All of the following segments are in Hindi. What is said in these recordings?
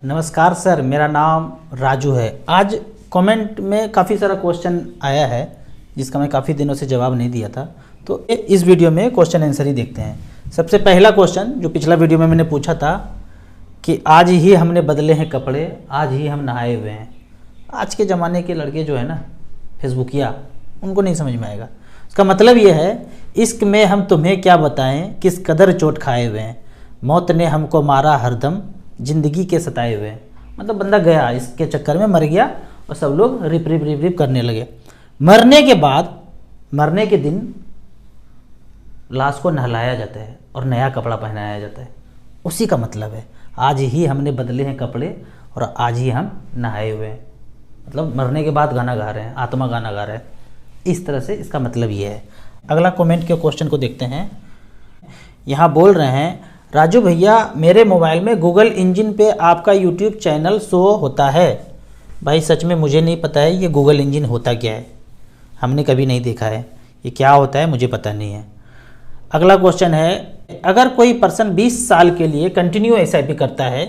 नमस्कार सर, मेरा नाम राजू है। आज कमेंट में काफ़ी सारा क्वेश्चन आया है जिसका मैं काफ़ी दिनों से जवाब नहीं दिया था, तो इस वीडियो में क्वेश्चन आंसर ही देखते हैं। सबसे पहला क्वेश्चन जो पिछला वीडियो में मैंने पूछा था कि आज ही हमने बदले हैं कपड़े, आज ही हम नहाए हुए हैं। आज के ज़माने के लड़के जो है ना, फेसबुकिया, उनको नहीं समझ में आएगा। उसका मतलब ये है, इश्क में हम तुम्हें क्या बताएं, किस कदर चोट खाए हुए हैं, मौत ने हमको मारा हरदम, जिंदगी के सताए हुए हैं। मतलब बंदा गया, इसके चक्कर में मर गया और सब लोग रिप रिप रिप रिप करने लगे। मरने के बाद, मरने के दिन लाश को नहलाया जाता है और नया कपड़ा पहनाया जाता है। उसी का मतलब है, आज ही हमने बदले हैं कपड़े और आज ही हम नहाए हुए हैं। मतलब मरने के बाद गाना गा रहे हैं, आत्मा गाना गा रहे हैं। इस तरह से इसका मतलब ये है। अगला कमेंट के क्वेश्चन को देखते हैं। यहाँ बोल रहे हैं, राजू भैया मेरे मोबाइल में गूगल इंजन पे आपका यूट्यूब चैनल शो होता है। भाई सच में मुझे नहीं पता है ये गूगल इंजन होता क्या है, हमने कभी नहीं देखा है। ये क्या होता है मुझे पता नहीं है। अगला क्वेश्चन है, अगर कोई पर्सन 20 साल के लिए कंटिन्यू एसआईपी करता है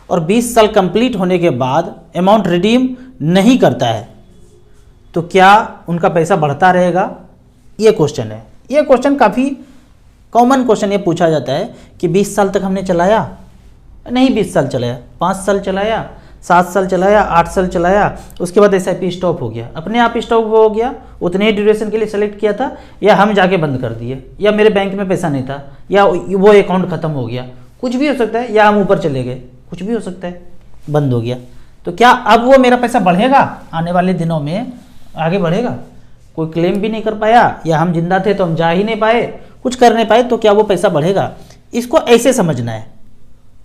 और 20 साल कंप्लीट होने के बाद अमाउंट रिडीम नहीं करता है तो क्या उनका पैसा बढ़ता रहेगा? ये क्वेश्चन है। ये क्वेश्चन काफ़ी कॉमन क्वेश्चन ये पूछा जाता है कि 20 साल तक हमने चलाया, नहीं 20 साल चलाया, 5 साल चलाया, 7 साल चलाया, 8 साल चलाया, उसके बाद एसआईपी स्टॉप हो गया, अपने आप स्टॉप हो गया, उतने ही ड्यूरेशन के लिए सेलेक्ट किया था, या हम जाके बंद कर दिए, या मेरे बैंक में पैसा नहीं था, या वो अकाउंट ख़त्म हो गया, कुछ भी हो सकता है, या हम ऊपर चले गए, कुछ भी हो सकता है, बंद हो गया। तो क्या अब वो मेरा पैसा बढ़ेगा? आने वाले दिनों में आगे बढ़ेगा? कोई क्लेम भी नहीं कर पाया, या हम जिंदा थे तो हम जा ही नहीं पाए, कुछ कर नहीं पाए, तो क्या वो पैसा बढ़ेगा? इसको ऐसे समझना है।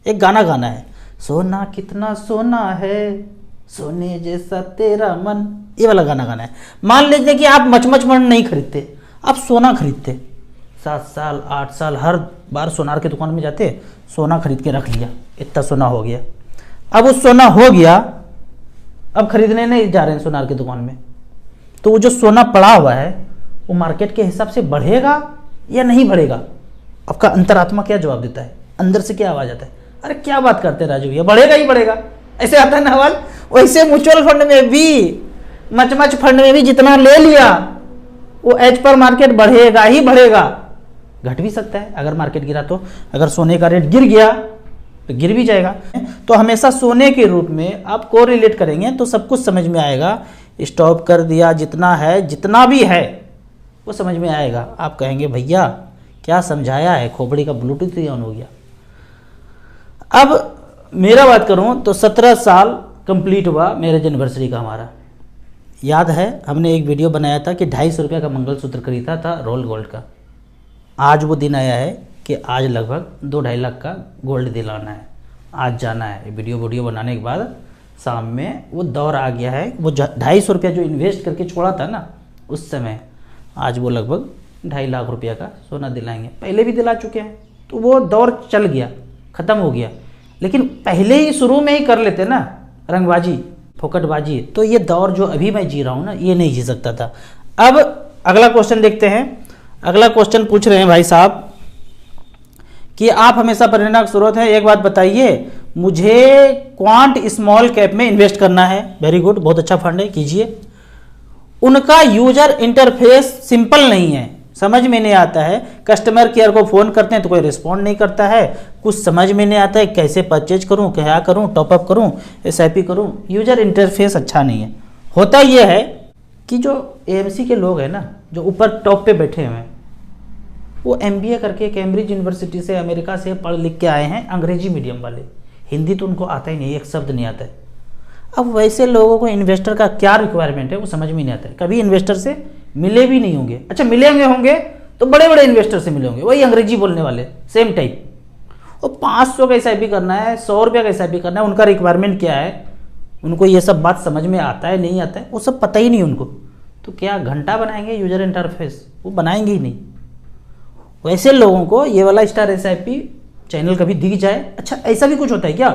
एक गाना गाना है, सोना कितना सोना है, सोने जैसा तेरा मन, ये वाला गाना गाना है। मान लीजिए कि आप मचमच मन नहीं खरीदते, आप सोना खरीदते, 7 साल 8 साल हर बार सोनार की दुकान में जाते, सोना खरीद के रख लिया, इतना सोना हो गया। अब उस सोना हो गया, अब खरीदने नहीं जा रहे हैं सोनार की दुकान में, तो वो जो सोना पड़ा हुआ है वो मार्केट के हिसाब से बढ़ेगा या नहीं बढ़ेगा? आपका अंतरात्मा क्या जवाब देता है? अंदर से क्या आवाज आता है? अरे क्या बात करते हैं राजू भैया, बढ़ेगा ही बढ़ेगा, ऐसे आता है ना आवाज। वैसे म्यूचुअल फंड में भी, मचमच फंड में भी जितना ले लिया वो एज पर मार्केट बढ़ेगा ही बढ़ेगा, घट भी सकता है अगर मार्केट गिरा तो। अगर सोने का रेट गिर गया तो गिर भी जाएगा। तो हमेशा सोने के रूप में आप को रिलेट करेंगे तो सब कुछ समझ में आएगा। स्टॉप कर दिया, जितना है जितना भी है वो समझ में आएगा। आप कहेंगे भैया क्या समझाया है, खोपड़ी का ब्लूटूथ ही ऑन हो गया। अब मेरा बात करूं तो 17 साल कंप्लीट हुआ मैरिज एनिवर्सरी का हमारा। याद है हमने एक वीडियो बनाया था कि 250 रुपये का मंगलसूत्र खरीदा था रोल गोल्ड का। आज वो दिन आया है कि आज लगभग 2-2.5 लाख का गोल्ड दिलाना है। आज जाना है, वीडियो बनाने के बाद शाम में वो दौर आ गया है। वो 250 रुपया जो इन्वेस्ट करके छोड़ा था ना उस समय, आज वो लगभग 2.5 लाख रुपया का सोना दिलाएंगे। पहले भी दिला चुके हैं, तो वो दौर चल गया, ख़त्म हो गया। लेकिन पहले ही शुरू में ही कर लेते ना रंगबाजी, फोकटबाजी, तो ये दौर जो अभी मैं जी रहा हूँ ना, ये नहीं जी सकता था। अब अगला क्वेश्चन देखते हैं। अगला क्वेश्चन पूछ रहे हैं भाई साहब कि आप हमेशा प्रेरणा का स्रोत हैं, एक बात बताइए, मुझे क्वांट स्मॉल कैप में इन्वेस्ट करना है। वेरी गुड, बहुत अच्छा फंड है, कीजिए। उनका यूजर इंटरफेस सिंपल नहीं है, समझ में नहीं आता है। कस्टमर केयर को फ़ोन करते हैं तो कोई रिस्पॉन्ड नहीं करता है, कुछ समझ में नहीं आता है, कैसे परचेज करूं, क्या करूं, टॉपअप करूं, एसआईपी करूं। यूजर इंटरफेस अच्छा नहीं है। होता यह है कि जो एएमसी के लोग हैं ना, जो ऊपर टॉप पे बैठे हुए हैं, वो एमबीए करके कैम्ब्रिज यूनिवर्सिटी से, अमेरिका से पढ़ लिख के आए हैं, अंग्रेजी मीडियम वाले। हिंदी तो उनको आता ही नहीं, एक शब्द नहीं आता है। अब वैसे लोगों को इन्वेस्टर का क्या रिक्वायरमेंट है वो समझ में नहीं आता है। कभी इन्वेस्टर से मिले भी नहीं होंगे। अच्छा मिलेंगे होंगे तो बड़े बड़े इन्वेस्टर से मिले होंगे, वही अंग्रेजी बोलने वाले, सेम टाइप। वो 500 का एसआईपी करना है, 100 रुपये का एसआईपी करना है, उनका रिक्वायरमेंट क्या है, उनको ये सब बात समझ में आता है नहीं आता है, वो सब पता ही नहीं उनको। तो क्या घंटा बनाएंगे यूजर इंटरफेस? वो बनाएंगे ही नहीं। वैसे लोगों को ये वाला स्टार एसआईपी चैनल कभी दिख जाए, अच्छा ऐसा भी कुछ होता है क्या,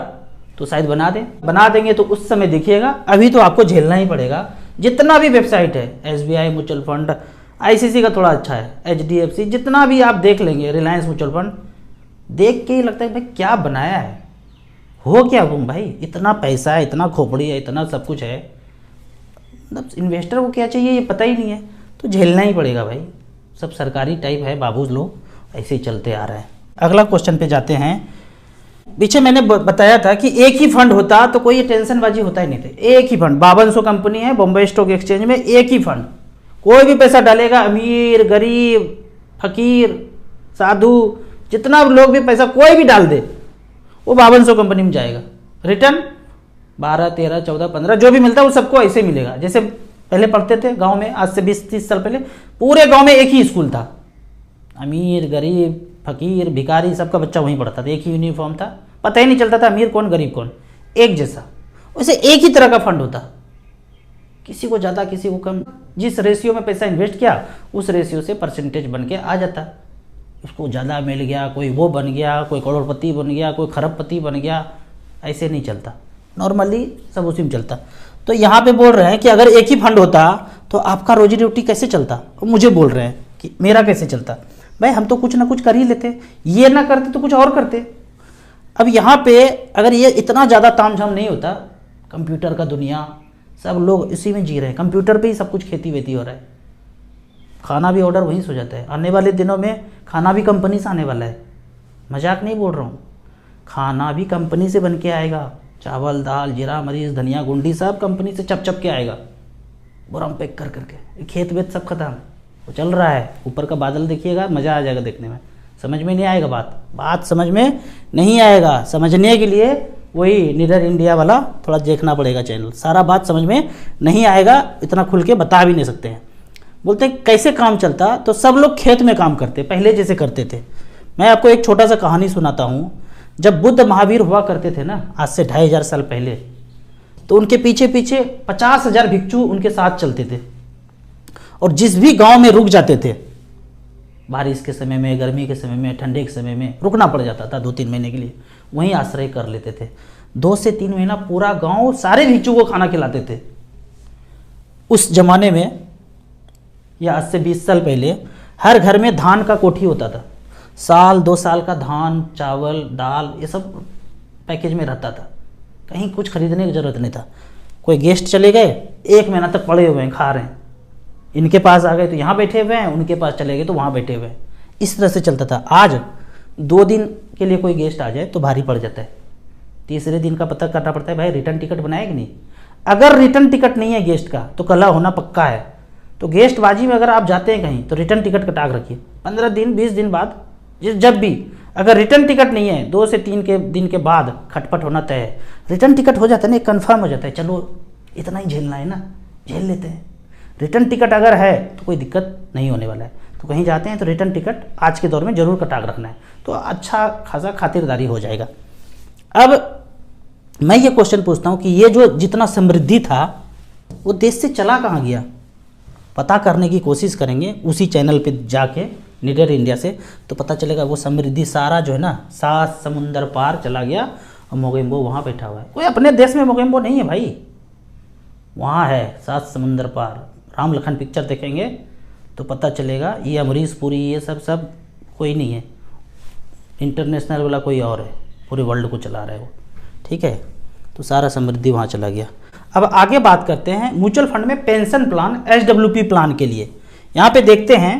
तो शायद बना देंगे तो उस समय देखिएगा। अभी तो आपको झेलना ही पड़ेगा। जितना भी वेबसाइट है, एसबीआई म्यूचुअल फंड, आईसीसी का थोड़ा अच्छा है, एचडीएफसी, जितना भी आप देख लेंगे, रिलायंस म्यूचुअल फंड, देख के ही लगता है भाई क्या बनाया है। हो क्या गुम भाई, इतना पैसा है, इतना खोपड़ी है, इतना सब कुछ है, मतलब इन्वेस्टर को क्या चाहिए ये पता ही नहीं है, तो झेलना ही पड़ेगा भाई। सब सरकारी टाइप है, बाबू लोग ऐसे ही चलते आ रहे हैं। अगला क्वेश्चन पे जाते हैं। पीछे मैंने बताया था कि एक ही फंड होता तो कोई टेंशनबाजी होता ही नहीं थे। एक ही फंड, 5200 कंपनी है बॉम्बे स्टॉक एक्सचेंज में, एक ही फंड, कोई भी पैसा डालेगा, अमीर गरीब फकीर साधु जितना लोग भी पैसा कोई भी डाल दे वो 5200 कंपनी में जाएगा। रिटर्न 12, 13, 14, 15 जो भी मिलता है वो सबको ऐसे मिलेगा। जैसे पहले पढ़ते थे गांव में, आज से 20-30 साल पहले पूरे गांव में एक ही स्कूल था, अमीर गरीब फकीर भिखारी सबका बच्चा वहीं पढ़ता था, एक ही यूनिफॉर्म था, पता ही नहीं चलता था अमीर कौन गरीब कौन, एक जैसा। वैसे एक ही तरह का फंड होता, किसी को ज़्यादा किसी को कम, जिस रेशियो में पैसा इन्वेस्ट किया उस रेशियो से परसेंटेज बन के आ जाता। उसको ज़्यादा मिल गया, कोई वो बन गया, कोई करोड़पति बन गया, कोई खरबपति बन गया, ऐसे नहीं चलता, नॉर्मली सब उसी में चलता। तो यहाँ पे बोल रहे हैं कि अगर एक ही फंड होता तो आपका रोजी रोटी कैसे चलता। मुझे बोल रहे हैं कि मेरा कैसे चलता। भाई हम तो कुछ ना कुछ कर ही लेते, ये ना करते तो कुछ और करते। अब यहाँ पे अगर ये इतना ज़्यादा तामझाम नहीं होता, कंप्यूटर का दुनिया, सब लोग इसी में जी रहे हैं, कंप्यूटर पे ही सब कुछ खेती वेती हो रहा है, खाना भी ऑर्डर वहीं से हो जाता है। आने वाले दिनों में खाना भी कंपनी से आने वाला है, मजाक नहीं बोल रहा हूँ, खाना भी कंपनी से बन के आएगा, चावल दाल जीरा मरीच धनिया गुंडी सब कंपनी से चप चप के आएगा, बोरा में पैक कर करके। खेत वेत सब खत्म, वो चल रहा है, ऊपर का बादल देखिएगा, मज़ा आ जाएगा देखने में। समझ में नहीं आएगा बात समझ में नहीं आएगा। समझने के लिए वही निडर इंडिया वाला थोड़ा देखना पड़ेगा चैनल, सारा बात समझ में नहीं आएगा, इतना खुल के बता भी नहीं सकते हैं। बोलते हैं कैसे काम चलता, तो सब लोग खेत में काम करते पहले जैसे करते थे। मैं आपको एक छोटा सा कहानी सुनाता हूँ। जब बुद्ध महावीर हुआ करते थे ना, आज से 2500 साल पहले, तो उनके पीछे पीछे 50,000 भिक्षु उनके साथ चलते थे, और जिस भी गांव में रुक जाते थे, बारिश के समय में, गर्मी के समय में, ठंडे के समय में रुकना पड़ जाता था 2-3 महीने के लिए, वहीं आश्रय कर लेते थे। 2 से 3 महीना पूरा गांव सारे भिक्षु को खाना खिलाते थे। उस जमाने में या आज से 20 साल पहले हर घर में धान का कोठी होता था, साल 2 साल का धान चावल दाल ये सब पैकेज में रहता था, कहीं कुछ खरीदने की जरूरत नहीं था। कोई गेस्ट चले गए, 1 महीना तक पड़े हुए हैं, खा रहे हैं, इनके पास आ गए तो यहाँ बैठे हुए हैं, उनके पास चले गए तो वहाँ बैठे हुए हैं, इस तरह से चलता था। आज 2 दिन के लिए कोई गेस्ट आ जाए तो भारी पड़ जाता है, तीसरे दिन का पता करना पड़ता है भाई रिटर्न टिकट बनाया कि नहीं। अगर रिटर्न टिकट नहीं है गेस्ट का तो कला होना पक्का है। तो गेस्टबाजी में अगर आप जाते हैं कहीं तो रिटर्न टिकट कटा रखिए, 15 दिन 20 दिन बाद जब भी अगर रिटर्न टिकट नहीं है 2 से 3 के दिन के बाद खटपट होना तय है। रिटर्न टिकट हो जाता है ना, कन्फर्म हो जाता है, चलो इतना ही झेलना है ना, झेल लेते हैं। रिटर्न टिकट अगर है तो कोई दिक्कत नहीं होने वाला है। तो कहीं जाते हैं तो रिटर्न टिकट आज के दौर में जरूर कटा रखना है, तो अच्छा खासा खातिरदारी हो जाएगा। अब मैं ये क्वेश्चन पूछता हूँ कि ये जो जितना समृद्धि था वो देश से चला कहाँ गया, पता करने की कोशिश करेंगे उसी चैनल पे जाके निडर इंडिया से, तो पता चलेगा वो समृद्धि सारा जो है ना 7 समुंदर पार चला गया और मोगेम्बो वहाँ बैठा हुआ है। कोई अपने देश में मोगेम्बो नहीं है भाई, वहाँ है 7 समुंदर पार। राम लखन पिक्चर देखेंगे तो पता चलेगा ये अमरीश पुरी ये सब कोई नहीं है, इंटरनेशनल वाला कोई और है, पूरे वर्ल्ड को चला रहा है वो, ठीक है। तो सारा समृद्धि वहाँ चला गया। अब आगे बात करते हैं म्यूचुअल फंड में पेंशन प्लान SWP प्लान के लिए। यहाँ पे देखते हैं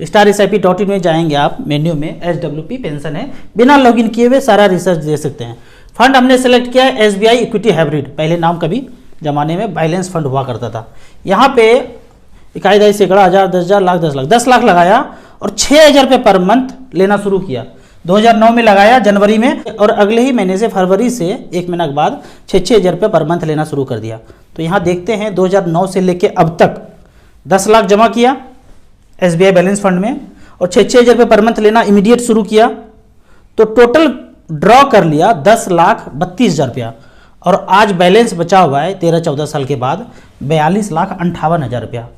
StarSIP.in में जाएंगे आप, मेन्यू में SWP पेंशन है, बिना लॉगिन किए हुए सारा रिसर्च दे सकते हैं। फंड हमने सेलेक्ट किया है SBI इक्विटी हाइब्रिड, पहले नाम कभी जमाने में बैलेंस फंड हुआ करता था। यहाँ पे इकाई दाई सैकड़ा 1000 10,000 लाख 10 लाख 10 लाख लगाया और 6,000 रुपये पर मंथ लेना शुरू किया। 2009 में लगाया जनवरी में, और अगले ही महीने से फरवरी से 1 महीना के बाद 6,000 रुपये पर मंथ लेना शुरू कर दिया। तो यहाँ देखते हैं 2009 से लेके अब तक 10 लाख जमा किया SBI बैलेंस फंड में और 6,000 रुपये पर मंथ लेना इमीडिएट शुरू किया, तो टोटल ड्रॉ कर लिया 10,32,000 रुपया, और आज बैलेंस बचा हुआ है 13-14 साल के बाद 42,58,000 रुपया।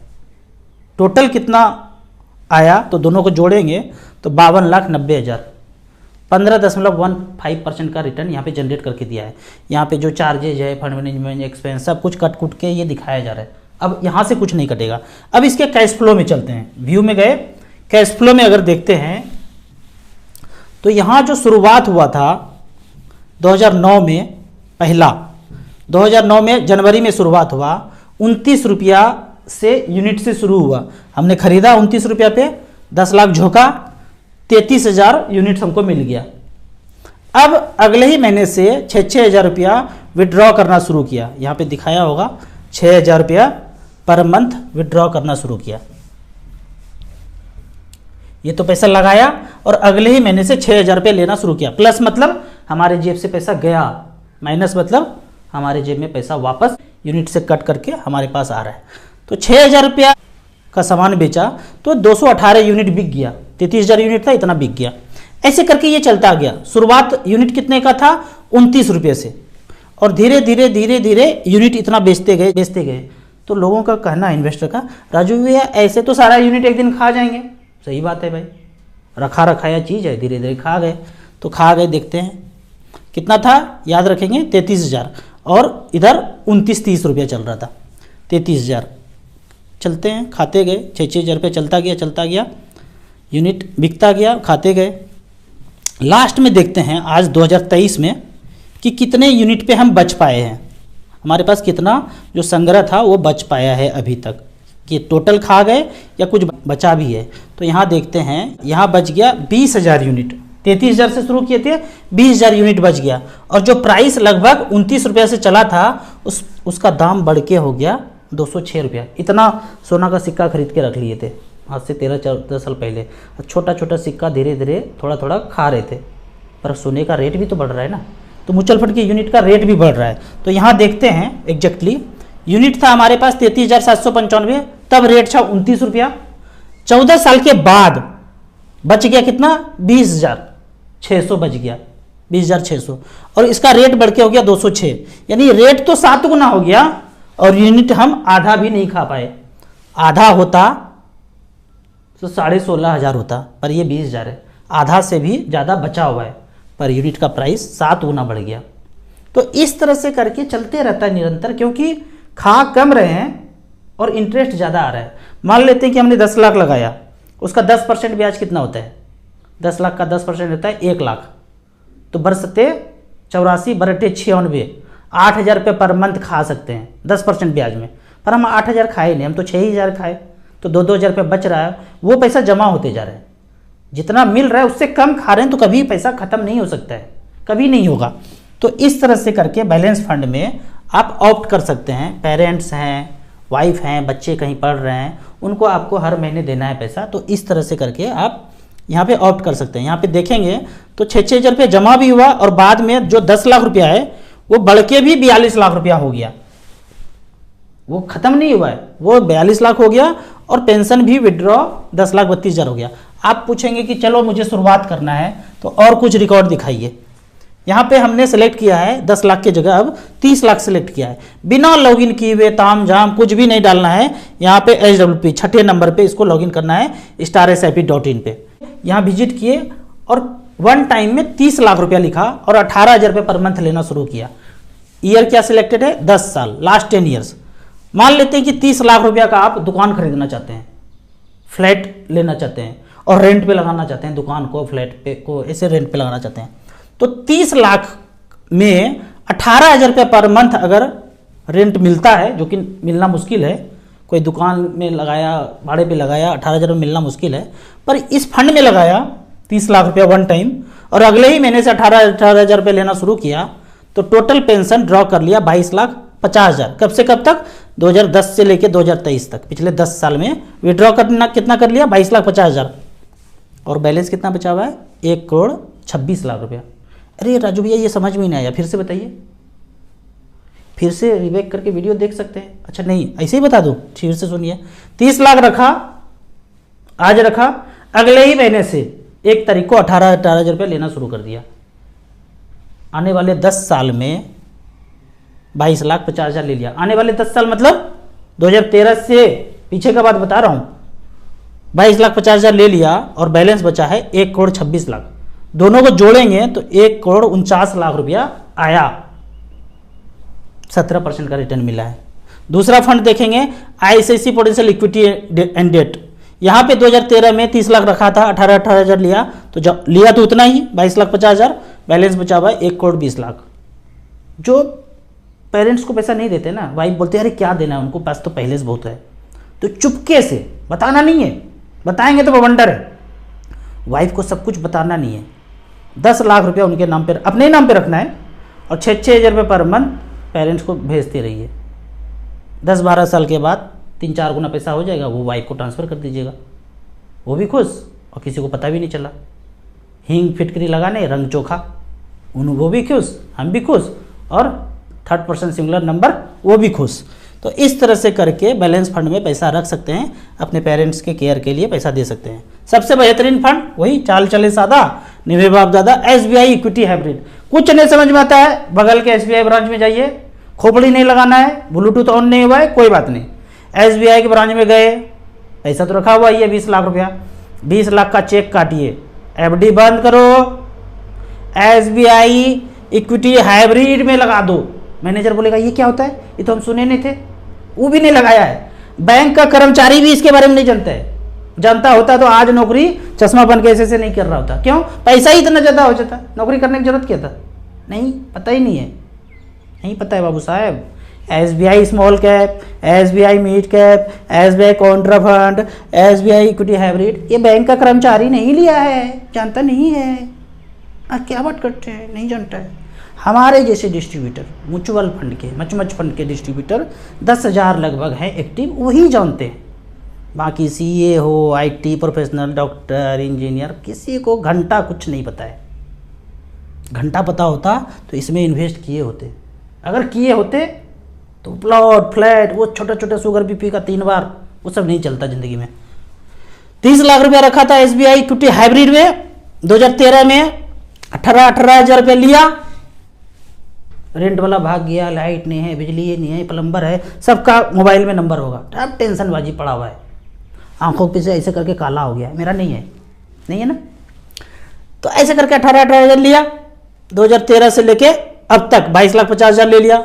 टोटल कितना आया तो दोनों को जोड़ेंगे तो 52,90,000, 15.15% का रिटर्न यहाँ पे जनरेट करके दिया है। यहाँ पे जो चार्जेज है, फंड मैनेजमेंट एक्सपेंस, सब कुछ कट कुट के ये दिखाया जा रहा है। अब यहाँ से कुछ नहीं कटेगा। अब इसके कैश फ्लो में चलते हैं, व्यू में गए, कैश फ्लो में अगर देखते हैं तो यहाँ जो शुरुआत हुआ था 2009 में पहला, 2009 में जनवरी में शुरुआत हुआ, 29 रुपया से यूनिट से शुरू हुआ, हमने खरीदा 29 रुपया पे, 10 लाख झोंका, 33,000 यूनिट्स हमको मिल गया। अब अगले ही महीने से 6,000 रुपया विड्रॉ करना शुरू किया, यहाँ पे दिखाया होगा 6,000 रुपया पर मंथ विड्रॉ करना शुरू किया। ये तो पैसा लगाया और अगले ही महीने से 6,000 रुपये लेना शुरू किया। प्लस मतलब हमारे जेब से पैसा गया, माइनस मतलब हमारे जेब में पैसा वापस यूनिट से कट करके हमारे पास आ रहा है। तो 6,000 रुपया का सामान बेचा तो 218 यूनिट बिक गया, 33,000 यूनिट था, इतना बिक गया। ऐसे करके ये चलता गया। शुरुआत यूनिट कितने का था? 29 रुपये से, और धीरे धीरे धीरे धीरे यूनिट इतना बेचते गए। तो लोगों का कहना, इन्वेस्टर का, राजू भैया ऐसे तो सारा यूनिट एक दिन खा जाएंगे। सही बात है भाई, रखा रखाया चीज़ है, धीरे धीरे खा गए। तो खा गए, देखते हैं कितना था, याद रखेंगे 33,000, और इधर 29-30 रुपया चल रहा था, 33,000। चलते हैं, खाते गए, 6,000 रुपये चलता गया, यूनिट बिकता गया, खाते गए। लास्ट में देखते हैं आज 2023 में कि कितने यूनिट पे हम बच पाए हैं, हमारे पास कितना जो संग्रह था वो बच पाया है अभी तक, कि टोटल खा गए या कुछ बचा भी है। तो यहाँ देखते हैं, यहाँ बच गया 20,000 यूनिट, 33,000 से शुरू किए थे, 20,000 यूनिट बच गया। और जो प्राइस लगभग 29 रुपये से चला था, उसका दाम बढ़ के हो गया 206 रुपया। इतना सोना का सिक्का खरीद के रख लिए थे आज से 13-14 साल पहले। छोटा छोटा सिक्का धीरे धीरे थोड़ा थोड़ा खा रहे थे, पर सोने का रेट भी तो बढ़ रहा है ना, तो म्यूचुअल फंड की यूनिट का रेट भी बढ़ रहा है। तो यहाँ देखते हैं एग्जैक्टली, यूनिट था हमारे पास 33,795, तब रेट था 29 रुपया। 14 साल के बाद बच गया कितना? 20,600 बच गया, 20,600, और इसका रेट बढ़ के हो गया 206। यानी रेट तो 7 गुना हो गया और यूनिट हम आधा भी नहीं खा पाए। आधा होता तो 16,500 होता, पर ये 20,000 है, आधा से भी ज़्यादा बचा हुआ है, पर यूनिट का प्राइस 7 गुना बढ़ गया। तो इस तरह से करके चलते रहता है निरंतर, क्योंकि खा कम रहे हैं और इंटरेस्ट ज़्यादा आ रहा है। मान लेते हैं कि हमने 10 लाख लगाया, उसका 10% ब्याज कितना होता है? 10 लाख का 10% होता है 1 लाख, तो बरसते 84 बरटे 96, 8,000 रुपये पर मंथ खा सकते हैं 10% ब्याज में। पर हम 8,000 खाए नहीं, हम तो 6,000 खाए, तो 2-2 रुपये बच रहा है, वो पैसा जमा होते जा रहा है। जितना मिल रहा है उससे कम खा रहे हैं, तो कभी पैसा खत्म नहीं हो सकता है, कभी नहीं होगा। तो इस तरह से करके बैलेंस फंड में आप ऑप्ट कर सकते हैं। पेरेंट्स हैं, वाइफ हैं, बच्चे कहीं पढ़ रहे हैं, उनको आपको हर महीने देना है पैसा, तो इस तरह से करके आप यहाँ पे ऑप्ट कर सकते हैं। यहाँ पे देखेंगे तो 6,000 रुपये जमा भी हुआ, और बाद में जो 10 लाख रुपया है वो बढ़ के भी 42 लाख रुपया हो गया। वो खत्म नहीं हुआ है, वो 42 लाख हो गया, और पेंशन भी विड्रॉ 10,32,000 हो गया। आप पूछेंगे कि चलो मुझे शुरुआत करना है तो और कुछ रिकॉर्ड दिखाइए। यहाँ पे हमने सेलेक्ट किया है 10 लाख की जगह अब 30 लाख सेलेक्ट किया है, बिना लॉगिन किए हुए, ताम झाम कुछ भी नहीं डालना है। यहाँ पे HWP 6ठे नंबर पे इसको लॉगिन करना है, starsip.in पे। यहाँ विजिट किए और वन टाइम में 30 लाख रुपया लिखा और 18,000 रुपये पर मंथ लेना शुरू किया। ईयर क्या सिलेक्टेड है? 10 साल, लास्ट 10 ईयर्स। मान लेते हैं कि 30 लाख रुपया का आप दुकान खरीदना चाहते हैं, फ्लैट लेना चाहते हैं और रेंट पे लगाना चाहते हैं, दुकान को, फ्लैट पे को ऐसे रेंट पे लगाना चाहते हैं। तो 30 लाख में 18,000 रुपये पर मंथ अगर रेंट मिलता है, जो कि मिलना मुश्किल है, कोई दुकान में लगाया, भाड़े पे लगाया, 18,000 में मिलना मुश्किल है, पर इस फंड में लगाया 30 लाख रुपया वन टाइम, और अगले ही महीने से 18,000 रुपये लेना शुरू किया, तो टोटल पेंशन ड्रॉ कर लिया 22,50,000। कब से कब तक? 2010 से लेके 2023 तक, पिछले 10 साल में विड्रॉ करना कितना कर लिया? 22,50,000। और बैलेंस कितना बचा हुआ है? 1,26,00,000 रुपया। अरे राजू भैया ये समझ में नहीं आया, फिर से बताइए। फिर से रिवेक करके वीडियो देख सकते हैं। अच्छा नहीं, ऐसे ही बता दूं, फिर से सुनिए। 30 लाख रखा, आज रखा, अगले ही महीने से 1 तारीख को 18,000 रुपये लेना शुरू कर दिया। आने वाले 10 साल में 22,50,000 ले लिया। आने वाले 10 साल मतलब 2013 से पीछे का बात बता रहा हूं। 22,50,000 ले लिया और बैलेंस बचा है 1,26,00,000। दोनों को जोड़ेंगे तो 1,49,00,000 रुपया आया, 17% का रिटर्न मिला है। दूसरा फंड देखेंगे, ICICI potential equity and debt. यहाँ पे 2013 में 30 लाख रखा था, 18,000 लिया, तो लिया तो उतना ही 22,50,000, बैलेंस बचा हुआ है 1,20,00,000। जो पेरेंट्स को पैसा नहीं देते ना, वाइफ बोलते हैं अरे क्या देना है उनको, पास तो पहले से बहुत है, तो चुपके से बताना नहीं है, बताएंगे तो बवंडर है। वाइफ को सब कुछ बताना नहीं है। 10 लाख रुपया उनके नाम पर, अपने नाम पे रखना है और 6-6 हज़ार रुपये पर मंथ पेरेंट्स को भेजते रहिए। 10-12 साल के बाद 3-4 गुना पैसा हो जाएगा, वो वाइफ को ट्रांसफ़र कर दीजिएगा, वो भी खुश और किसी को पता भी नहीं चला। हींग फिटकरी लगाने रंग चोखा, वो भी खुश, हम भी खुश, और थर्ड पर्सन सिंगुलर नंबर वो भी खुश। तो इस तरह से करके बैलेंस फंड में पैसा रख सकते हैं, अपने पेरेंट्स के केयर के लिए पैसा दे सकते हैं। सबसे बेहतरीन फंड वही चाल चले सादा निभे बाप दादा, SBI इक्विटी हाइब्रिड। कुछ नहीं समझ में आता है, बगल के SBI ब्रांच में जाइए, खोपड़ी नहीं लगाना है, ब्लूटूथ ऑन नहीं हुआ है, कोई बात नहीं, SBI के ब्रांच में गए, पैसा तो रखा हुआ ही है 20 लाख रुपया, 20 लाख का चेक काटिए, FD बंद करो, SBI इक्विटी हाइब्रिड में लगा दो। मैनेजर बोलेगा ये क्या होता है, ये तो हम सुने नहीं थे, वो भी नहीं लगाया है। बैंक का कर्मचारी भी इसके बारे में नहीं जानता है, जानता होता तो आज नौकरी चश्मा बन के ऐसे नहीं कर रहा होता। क्यों? पैसा ही इतना ज़्यादा हो जाता, नौकरी करने की जरूरत क्या था? नहीं, पता ही नहीं है, नहीं पता है बाबू साहब। SBI small cap, SBI mid cap, SBI Contra fund, SBI equity hybrid, ये बैंक का कर्मचारी नहीं लिया है, जानता नहीं है। क्या बात करते हैं, नहीं जानता है। हमारे जैसे डिस्ट्रीब्यूटर, म्यूचुअल फंड के, मच फंड के डिस्ट्रीब्यूटर 10,000 लगभग हैं एक्टिव, वही जानते हैं। बाकी CA हो, IT प्रोफेशनल, डॉक्टर, इंजीनियर, किसी को घंटा कुछ नहीं पता है। घंटा पता होता तो इसमें इन्वेस्ट किए होते, अगर किए होते तो प्लॉट फ्लैट, वो छोटा छोटा शुगर BP का 3 बार, वो सब नहीं चलता ज़िंदगी में। 30 लाख रुपया रखा था SBI इक्विटी हाइब्रिड में 2013 में, 18 हज़ार रुपये लिया, रेंट वाला भाग गया, लाइट नहीं है, बिजली नहीं है, प्लम्बर है, सबका मोबाइल में नंबर होगा, अब टेंशन बाजी पड़ा हुआ है, आंखों पे से ऐसे करके काला हो गया, मेरा नहीं है, नहीं है ना। तो ऐसे करके 18 हज़ार लिया, 2013 से लेके अब तक 22,50,000 ले लिया।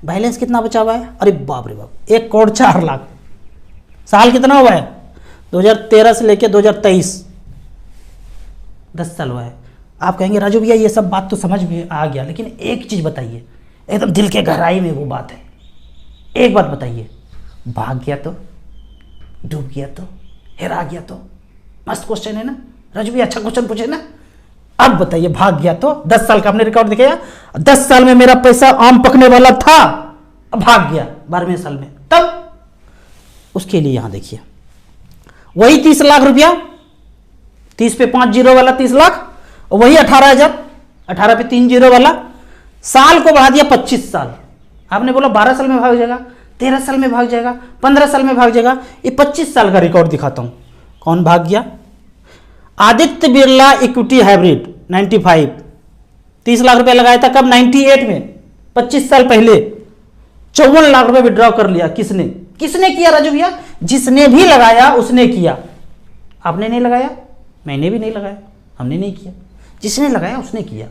बैलेंस कितना बचा हुआ है? अरे बाप रे बाप, 1,04,00,000। साल कितना हुआ है? 2013 से लेके 2023, 10 साल हुआ है। आप कहेंगे राजू भैया ये सब बात तो समझ में आ गया, लेकिन एक चीज़ बताइए, एकदम दिल के गहराई में वो बात है, एक बात बताइए, भाग गया तो, डूब गया तो, हेरा गया तो? मस्त क्वेश्चन है ना राजू भैया, अच्छा क्वेश्चन पूछे ना। अब बताइए, भाग गया तो? 10 साल का आपने रिकॉर्ड दिखाया, 10 साल में मेरा पैसा आम पकने वाला था, अब भाग गया 12वें साल में, तब उसके लिए यहां देखिए, वही 30 लाख रुपया, 30 पे 5 जीरो वाला 30 लाख, और वही 18,000, 18 पे 3 जीरो वाला, साल को बढ़ा दिया 25 साल। आपने बोला 12 साल में भाग जाएगा, 13 साल में भाग जाएगा, 15 साल में भाग जाएगा, ये 25 साल का रिकॉर्ड दिखाता हूं। कौन भाग गया? आदित्य बिरला इक्विटी हाइब्रिड 95, 30 लाख रुपया लगाया था, कब? 98 में, 25 साल पहले 54 लाख रुपए विड्रॉ कर लिया। किसने? किसने किया राजू भैया? जिसने भी लगाया उसने किया। आपने नहीं लगाया, मैंने भी नहीं लगाया, हमने नहीं किया, जिसने लगाया उसने किया।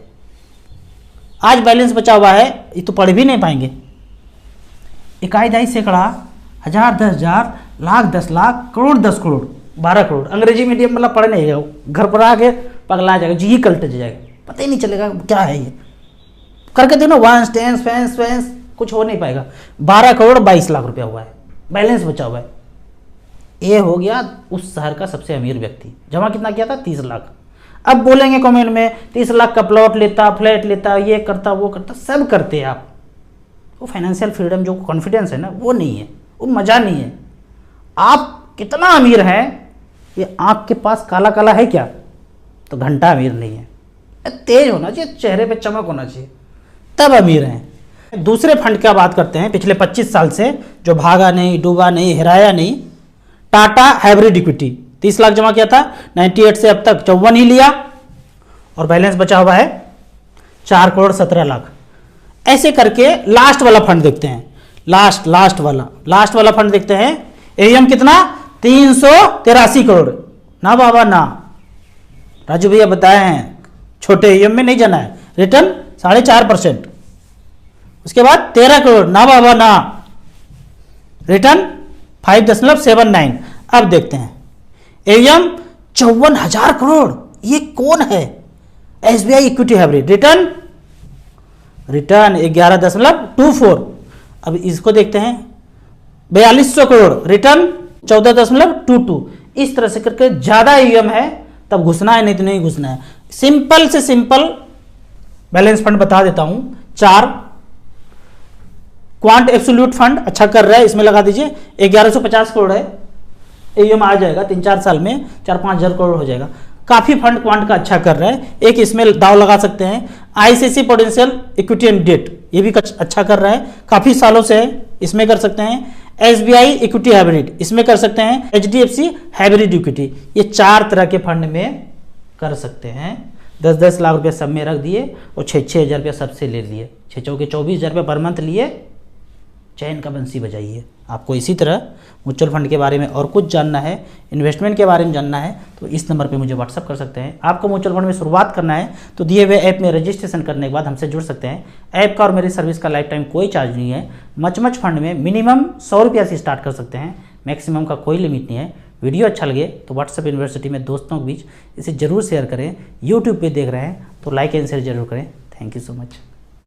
आज बैलेंस बचा हुआ है, ये तो पढ़ भी नहीं पाएंगे। इकाई दहाई सैकड़ा, हजार 10,000, लाख 10 लाख, करोड़ 10 करोड़, 12 करोड़। अंग्रेजी मीडियम मतलब पढ़ नहीं जाओ, घर पर आके पगला जाएगा, जी कल्ट जाएगा, पता ही नहीं चलेगा क्या है ये। करके देखो, वंस टेंस फैंस फैंस कुछ हो नहीं पाएगा। 12 करोड़ 22 लाख रुपया हुआ है, बैलेंस बचा हुआ है। ये हो गया उस शहर का सबसे अमीर व्यक्ति। जमा कितना किया था? 30 लाख। अब बोलेंगे कमेंट में 30 लाख का प्लॉट लेता, फ्लैट लेता, ये करता, वो करता, सब करते हैं आप। वो फाइनेंशियल फ्रीडम जो कॉन्फिडेंस है ना, वो नहीं है, वो मज़ा नहीं है। आप कितना अमीर हैं, ये आँख के पास काला काला है क्या, तो घंटा अमीर नहीं है। तेज होना चाहिए, चेहरे पे चमक होना चाहिए, तब अमीर हैं। दूसरे फंड का बात करते हैं, पिछले 25 साल से जो भागा नहीं, डूबा नहीं, हिराया नहीं। टाटा हाइब्रिड इक्विटी 30 लाख जमा किया था, 98 से अब तक 54 ही लिया, और बैलेंस बचा हुआ है 4 करोड़ 17 लाख। ऐसे करके लास्ट वाला फंड देखते हैं, लास्ट वाला फंड देखते हैं। एएम कितना? 383 करोड़। ना बाबा ना, राजू भैया बताए हैं छोटे एएम में नहीं जाना है, रिटर्न 4.5%। उसके बाद 13 करोड़, ना बाबा ना, रिटर्न 5.79। अब देखते हैं एएम 54,000 करोड़। ये कौन है? SBI equity hybrid return 11.24। अब इसको देखते हैं 4200 करोड़ रिटर्न 14.22। इस तरह से करके ज्यादा AUM है तब घुसना है, नहीं तो नहीं घुसना है। सिंपल से सिंपल बैलेंस फंड बता देता हूं। 4 क्वांट एब्सोल्यूट फंड अच्छा कर रहा है, इसमें लगा दीजिए 1150 करोड़ है, AUM आ जाएगा 3-4 साल में 4-5 हजार करोड़ हो जाएगा। काफी फंड क्वांट का अच्छा कर रहा है, एक इसमें दाव लगा सकते हैं। ICICI potential equity and debt ये भी अच्छा कर रहा है, काफी सालों से है, इसमें कर सकते हैं। SBI इक्विटी हाइब्रिड इसमें कर सकते हैं। HDFC हाइब्रिड इक्विटी, ये 4 तरह के फंड में कर सकते हैं। 10-10 लाख रुपए सब में रख दिए और 6-6 हजार रुपया सबसे ले लिए, 6 चौके 24 हजार रुपये पर मंथ लिए, चैन का बंसी बजाइए। आपको इसी तरह म्यूचुअल फंड के बारे में और कुछ जानना है, इन्वेस्टमेंट के बारे में जानना है, तो इस नंबर पे मुझे व्हाट्सअप कर सकते हैं। आपको म्यूचुअल फंड में शुरुआत करना है तो दिए हुए ऐप में रजिस्ट्रेशन करने के बाद हमसे जुड़ सकते हैं। ऐप का और मेरी सर्विस का लाइफ टाइम कोई चार्ज नहीं है। मच फंड में मिनिमम 100 रुपया से स्टार्ट कर सकते हैं, मैक्सिमम का कोई लिमिट नहीं है। वीडियो अच्छा लगे तो व्हाट्सएप यूनिवर्सिटी में दोस्तों के बीच इसे जरूर शेयर करें। यूट्यूब पे देख रहे हैं तो लाइक एंड शेयर जरूर करें। Thank you so much.